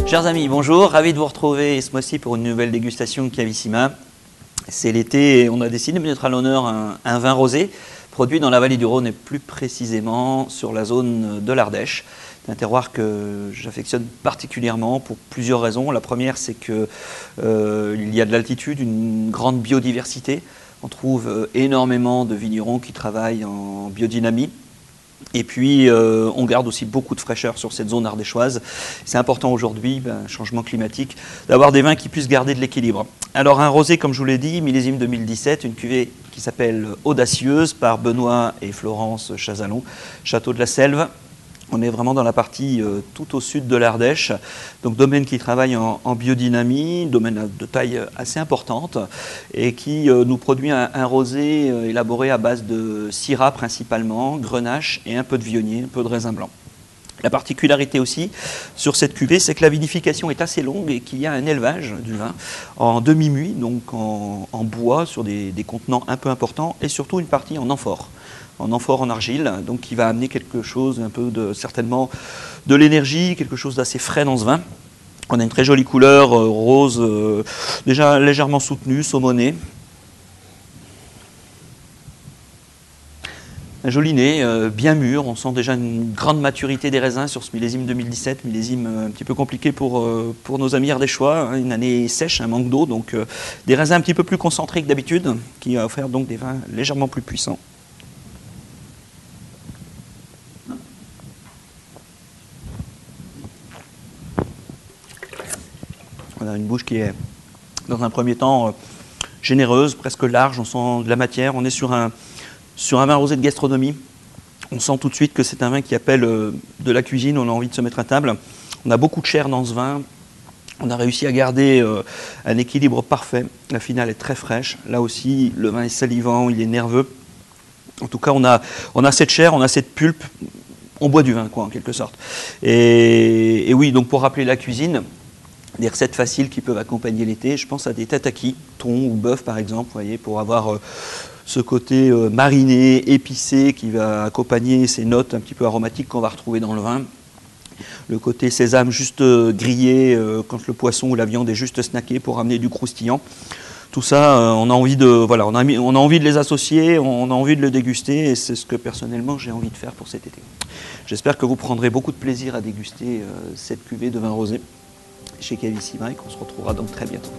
Chers amis, bonjour, ravi de vous retrouver ce mois-ci pour une nouvelle dégustation de Cavissima. C'est l'été et on a décidé de mettre à l'honneur un vin rosé produit dans la vallée du Rhône et plus précisément sur la zone de l'Ardèche. C'est un terroir que j'affectionne particulièrement pour plusieurs raisons. La première, c'est qu'il y a de l'altitude, une grande biodiversité. On trouve énormément de vignerons qui travaillent en biodynamie. Et puis, on garde aussi beaucoup de fraîcheur sur cette zone ardéchoise. C'est important aujourd'hui, changement climatique, d'avoir des vins qui puissent garder de l'équilibre. Alors, un rosé, comme je vous l'ai dit, millésime 2017, une cuvée qui s'appelle Audacieuse par Benoît et Florence Chazalon, Château de la Selve. On est vraiment dans la partie tout au sud de l'Ardèche, donc domaine qui travaille en biodynamie, domaine de taille assez importante et qui nous produit un rosé élaboré à base de syrah principalement, grenache et un peu de viognier, un peu de raisin blanc. La particularité aussi sur cette cuvée, c'est que la vinification est assez longue et qu'il y a un élevage du vin en demi-muit, donc en bois sur des contenants un peu importants et surtout une partie en amphore en argile, donc qui va amener quelque chose, un peu certainement de l'énergie, quelque chose d'assez frais dans ce vin. On a une très jolie couleur rose, déjà légèrement soutenue, saumonée. Un joli nez, bien mûr, on sent déjà une grande maturité des raisins sur ce millésime 2017, millésime un petit peu compliqué pour nos amis ardéchois, hein, une année sèche, un manque d'eau, donc des raisins un petit peu plus concentrés que d'habitude, qui va offrir donc des vins légèrement plus puissants. On a une bouche qui est, dans un premier temps, généreuse, presque large, on sent de la matière. On est sur un vin rosé de gastronomie. On sent tout de suite que c'est un vin qui appelle de la cuisine, on a envie de se mettre à table. On a beaucoup de chair dans ce vin. On a réussi à garder un équilibre parfait. La finale est très fraîche. Là aussi, le vin est salivant, il est nerveux. En tout cas, on a cette chair, on a cette pulpe. On boit du vin, quoi, en quelque sorte. Et oui, donc pour rappeler la cuisine, des recettes faciles qui peuvent accompagner l'été. Je pense à des tataki, thon ou bœuf par exemple, vous voyez, pour avoir ce côté mariné, épicé qui va accompagner ces notes un petit peu aromatiques qu'on va retrouver dans le vin. Le côté sésame juste grillé quand le poisson ou la viande est juste snackée pour amener du croustillant. Tout ça, on a envie de, voilà, on a envie de les associer, on a envie de le déguster et c'est ce que personnellement j'ai envie de faire pour cet été. J'espère que vous prendrez beaucoup de plaisir à déguster cette cuvée de vin rosé chez Cavissima et qu'on se retrouvera donc très bientôt.